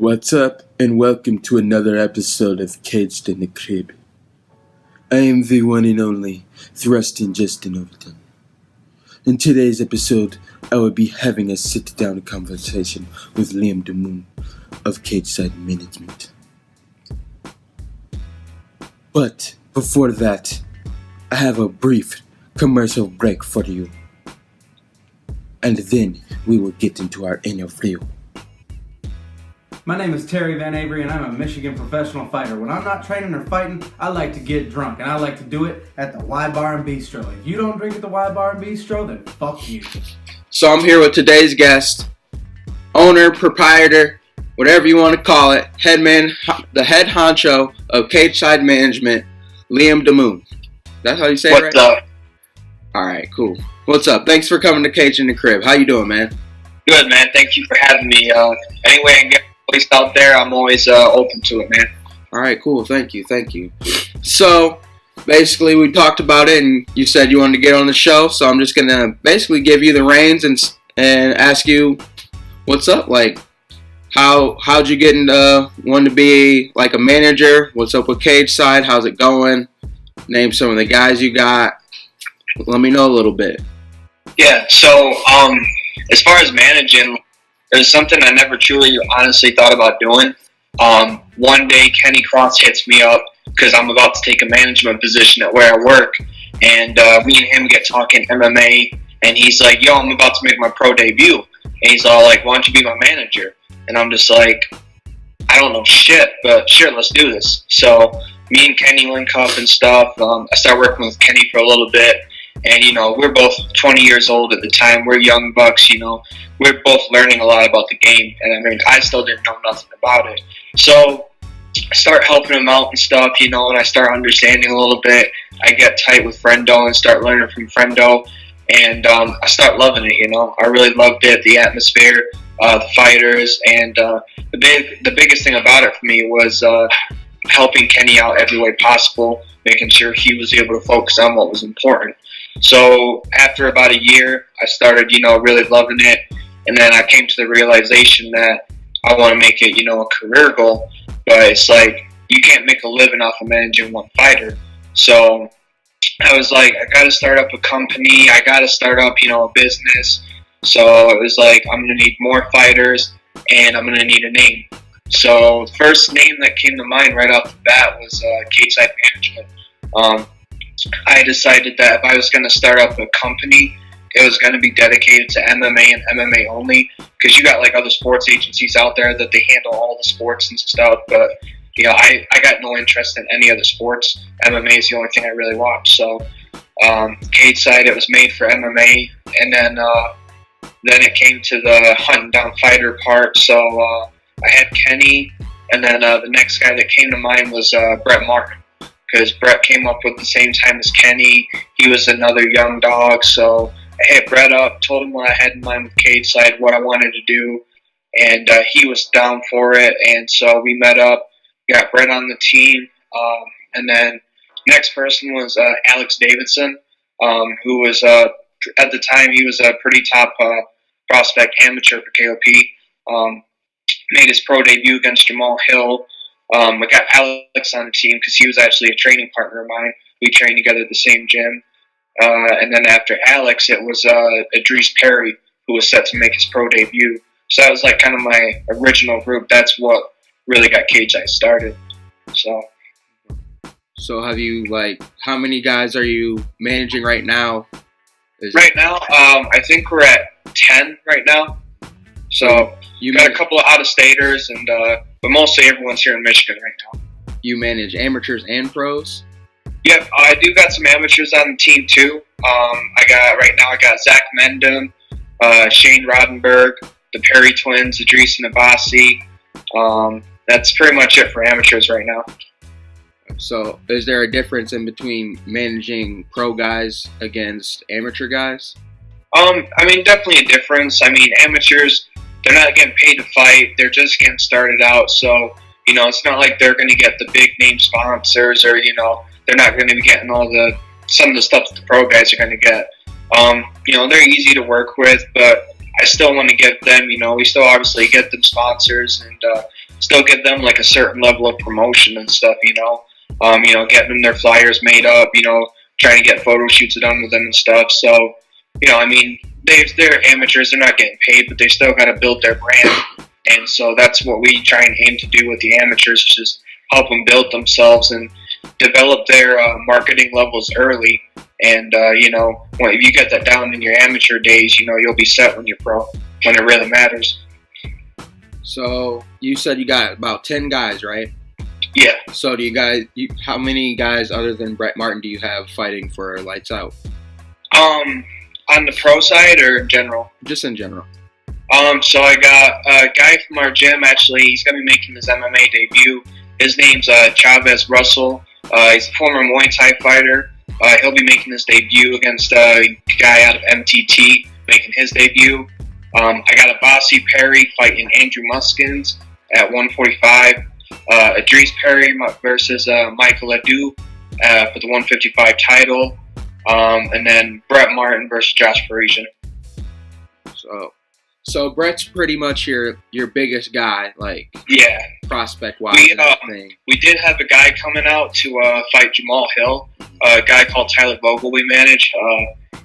What's up, and welcome to another episode of Caged in the Crib. I am the one and only Thrusting Justin Overton. In today's episode, I will be having a sit-down conversation with Liam DeMond of Cageside Management. But before that, I have a brief commercial break for you. And then we will get into our interview. My name is Terry Van Avery, and I'm a Michigan professional fighter. When I'm not training or fighting, I like to get drunk, and I like to do it at the Y Bar and Bistro. If you don't drink at the Y Bar and Bistro, then fuck you. So I'm here with today's guest, owner, proprietor, whatever you want to call it, the head honcho of Cageside Management, Liam DeMond. That's how you say it, right? What's up? All right, cool. What's up? Thanks for coming to Cage in the Crib. How you doing, man? Good, man. Thank you for having me. Anyway, I can get voice out there. I'm always open to it, man. All right, cool. Thank you. So, basically, we talked about it, and you said you wanted to get on the show, so I'm just going to basically give you the reins and ask you what's up. Like, how'd you get into wanting to be, like, a manager? What's up with Cageside? How's it going? Name some of the guys you got. Let me know a little bit. Yeah, so as far as managing, there's something I never truly honestly thought about doing. One day, Kenny Cross hits me up because I'm about to take a management position at where I work. And me and him get talking MMA. And he's like, yo, I'm about to make my pro debut. And he's all like, why don't you be my manager? And I'm just like, I don't know shit, but sure, let's do this. So me and Kenny link up and stuff. I start working with Kenny for a little bit. And, you know, we're both 20 years old at the time. We're young bucks, you know. We're both learning a lot about the game. And, I mean, I still didn't know nothing about it. So I start helping him out and stuff, you know, and I start understanding a little bit. I get tight with Friendo and start learning from Friendo. And I start loving it, you know. I really loved it, the atmosphere, the fighters. And the biggest thing about it for me was helping Kenny out every way possible, making sure he was able to focus on what was important. So after about a year, I started, you know, really loving it. And then I came to the realization that I want to make it, you know, a career goal. But it's like, you can't make a living off of managing one fighter. So I was like, I got to start up a company. I got to start up, you know, a business. So it was like, I'm going to need more fighters and I'm going to need a name. So the first name that came to mind right off the bat was Cageside Management. I decided that if I was going to start up a company, it was going to be dedicated to MMA and MMA only, because you got like other sports agencies out there that they handle all the sports and stuff, but you know, I got no interest in any other sports. MMA is the only thing I really watch. So Cageside, it was made for MMA, and then it came to the hunting down fighter part. So I had Kenny, and then the next guy that came to mind was Brett Martin. Because Brett came up with the same time as Kenny. He was another young dog, so I hit Brett up, told him what I had in mind with Cageside, what I wanted to do, and he was down for it. And so we met up, got Brett on the team, and then next person was Alex Davidson, who was at the time he was a pretty top prospect amateur for KOP. Made his pro debut against Jamal Hill. I got Alex on the team because he was actually a training partner of mine. We trained together at the same gym. And then after Alex, it was Idris Perry, who was set to make his pro debut. So that was like kind of my original group. That's what really got Cageside started. So have you, like, how many guys are you managing right now? Right now, I think we're at 10 right now. So you got a couple of out-of-staters, and but mostly everyone's here in Michigan right now. You manage amateurs and pros? Yep, I do got some amateurs on the team too. I got Zach Mendham, Shane Rodenberg, the Perry twins, Idris and Abbasi. That's pretty much it for amateurs right now. So is there a difference in between managing pro guys against amateur guys? I mean, definitely a difference. I mean, amateurs, they're not getting paid to fight. They're just getting started out. So, you know, it's not like they're going to get the big name sponsors, or, you know, they're not going to be getting some of the stuff that the pro guys are going to get. You know, they're easy to work with, but I still want to get them, you know, we still obviously get them sponsors, and still give them like a certain level of promotion and stuff, getting them their flyers made up, trying to get photo shoots done with them and stuff. So, they're amateurs, they're not getting paid, but they still got to build their brand. And so that's what we try and aim to do with the amateurs, is just help them build themselves and develop their marketing levels early. And, if you get that down in your amateur days, you'll be set when you're pro, when it really matters. So you said you got about 10 guys, right? Yeah. So how many guys other than Brett Martin do you have fighting for Lights Out? On the pro side or in general? Just in general. So I got a guy from our gym, actually. He's going to be making his MMA debut. His name's Chavez Russell. He's a former Muay Thai fighter. He'll be making his debut against a guy out of MTT, making his debut. I got a Bossy Perry fighting Andrew Muskins at 145. Idris Perry versus Michael Adu for the 155 title. And then Brett Martin versus Josh Parisian. So Brett's pretty much your biggest guy, like, yeah, prospect wise. We did have a guy coming out to fight Jamal Hill, a guy called Tyler Vogel we manage.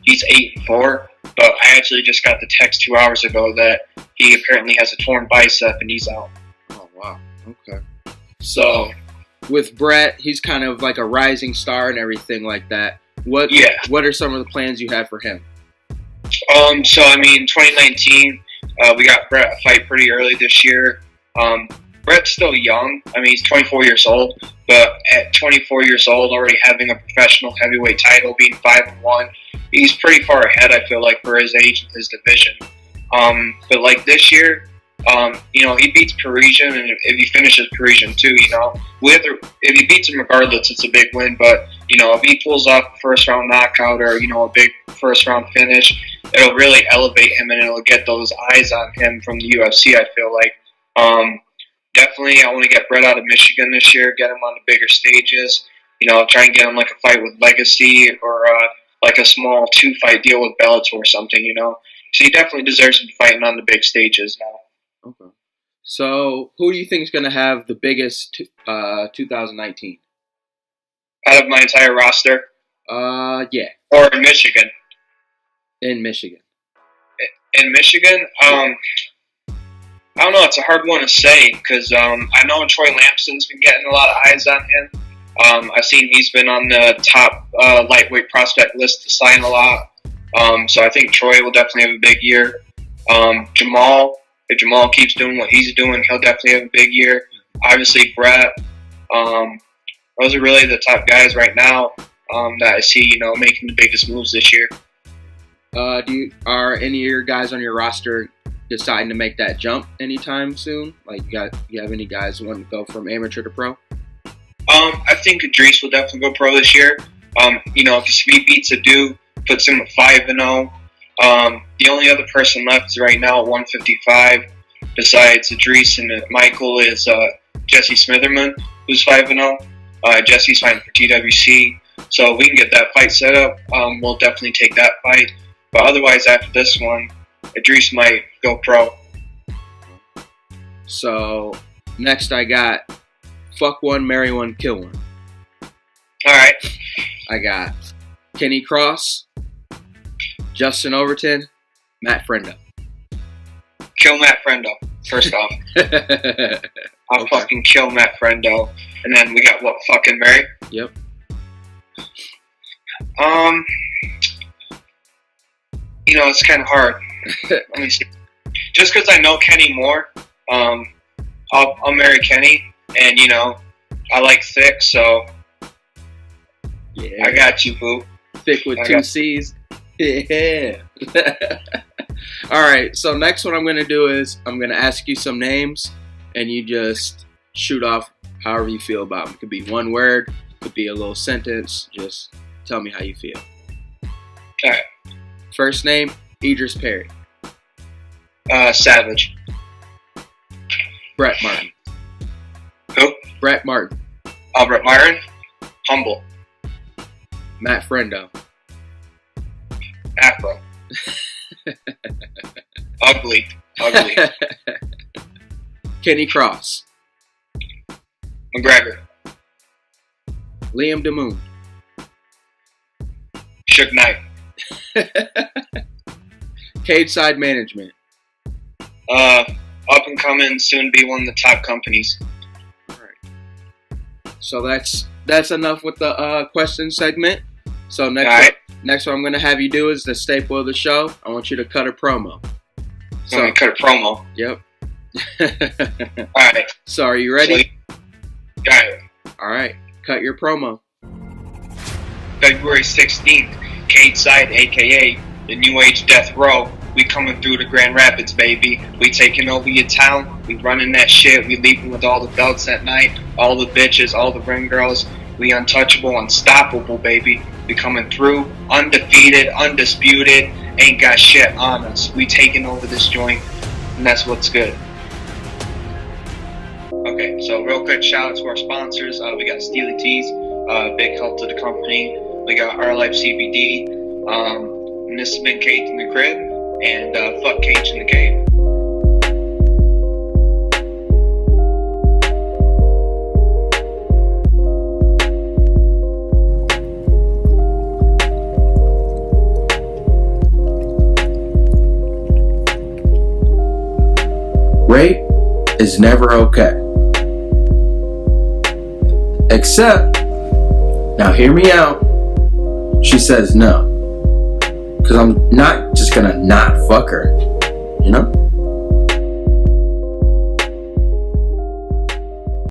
He's 8-4, but I actually just got the text 2 hours ago that he apparently has a torn bicep and he's out. Oh wow, okay. So with Brett, he's kind of like a rising star and everything like that. What are some of the plans you have for him? 2019, we got Brett a fight pretty early this year. Brett's still young. He's 24 years old, but at 24 years old, already having a professional heavyweight title, being 5-1, he's pretty far ahead, I feel like, for his age and his division. But like this year, he beats Parisian, and if he finishes Parisian too, if he beats him regardless, it's a big win. But if he pulls off a first round knockout or a big first round finish, it'll really elevate him and it'll get those eyes on him from the UFC. I feel like definitely I want to get Brett out of Michigan this year, get him on the bigger stages. Try and get him like a fight with Legacy or like a small 2-fight deal with Bellator or something. So he definitely deserves to be fighting on the big stages now. Okay. So, who do you think is going to have the biggest 2019? Out of my entire roster? Yeah. Or in Michigan? In Michigan. In Michigan? I don't know. It's a hard one to say because I know Troy Lampson's been getting a lot of eyes on him. I've seen he's been on the top lightweight prospect list to sign a lot. So I think Troy will definitely have a big year. Jamal. If Jamal keeps doing what he's doing, he'll definitely have a big year. Obviously, Brett. Those are really the top guys right now that I see, making the biggest moves this year. Are any of your guys on your roster deciding to make that jump anytime soon? Like, you have any guys who want to go from amateur to pro? I think Idris will definitely go pro this year. If he beats Adu, puts him at 5-0. The only other person left right now at 155, besides Idris and Michael, is Jesse Smitherman, who's 5-0. Jesse's fighting for TWC, so if we can get that fight set up, we'll definitely take that fight. But otherwise, after this one, Idris might go pro. So next, I got fuck one, marry one, kill one. All right. I got Kenny Cross, Justin Overton, Matt Frendo. Kill Matt Frendo, first off. I'll fucking kill Matt Frendo. And then we got fucking Mary? Yep. It's kind of hard. Let me see. Just because I know Kenny more, I'll marry Kenny. And, I like thick, so yeah. I got you, boo. Thick with 2 C's. Yeah. All right, so next what I'm going to do is I'm going to ask you some names, and you just shoot off however you feel about them. It could be one word, it could be a little sentence. Just tell me how you feel. All right. First name, Idris Perry. Savage. Brett Martin. Who? Brett Martin. Brett Martin. Humble. Matt Frendo. Afro. Ugly. Kenny Cross. McGregor. Liam DeMond. Suge Knight. Cageside Management. Up and coming, soon to be one of the top companies. All right. So that's enough with the question segment. So next what I'm going to have you do is the staple of the show. I want you to cut a promo. So I'm going to cut a promo. Yep. All right. So are you ready? Got it. All right. Cut your promo. February 16th, Cageside, a.k.a. the New Age Death Row. We coming through the Grand Rapids, baby. We taking over your town. We running that shit. We leaving with all the belts at night. All the bitches, all the ring girls. We untouchable, unstoppable, baby. We coming through, undefeated, undisputed. Ain't got shit on us. We taking over this joint, and that's what's good. Okay, so real quick shout out to our sponsors. We got Steely Teas, big help to the company. We got Our Life CBD. And this has been Cage in the Crib, and fuck Cage in the Cave. Rape is never okay. Except, now hear me out, she says no. Because I'm not just gonna not fuck her, you know?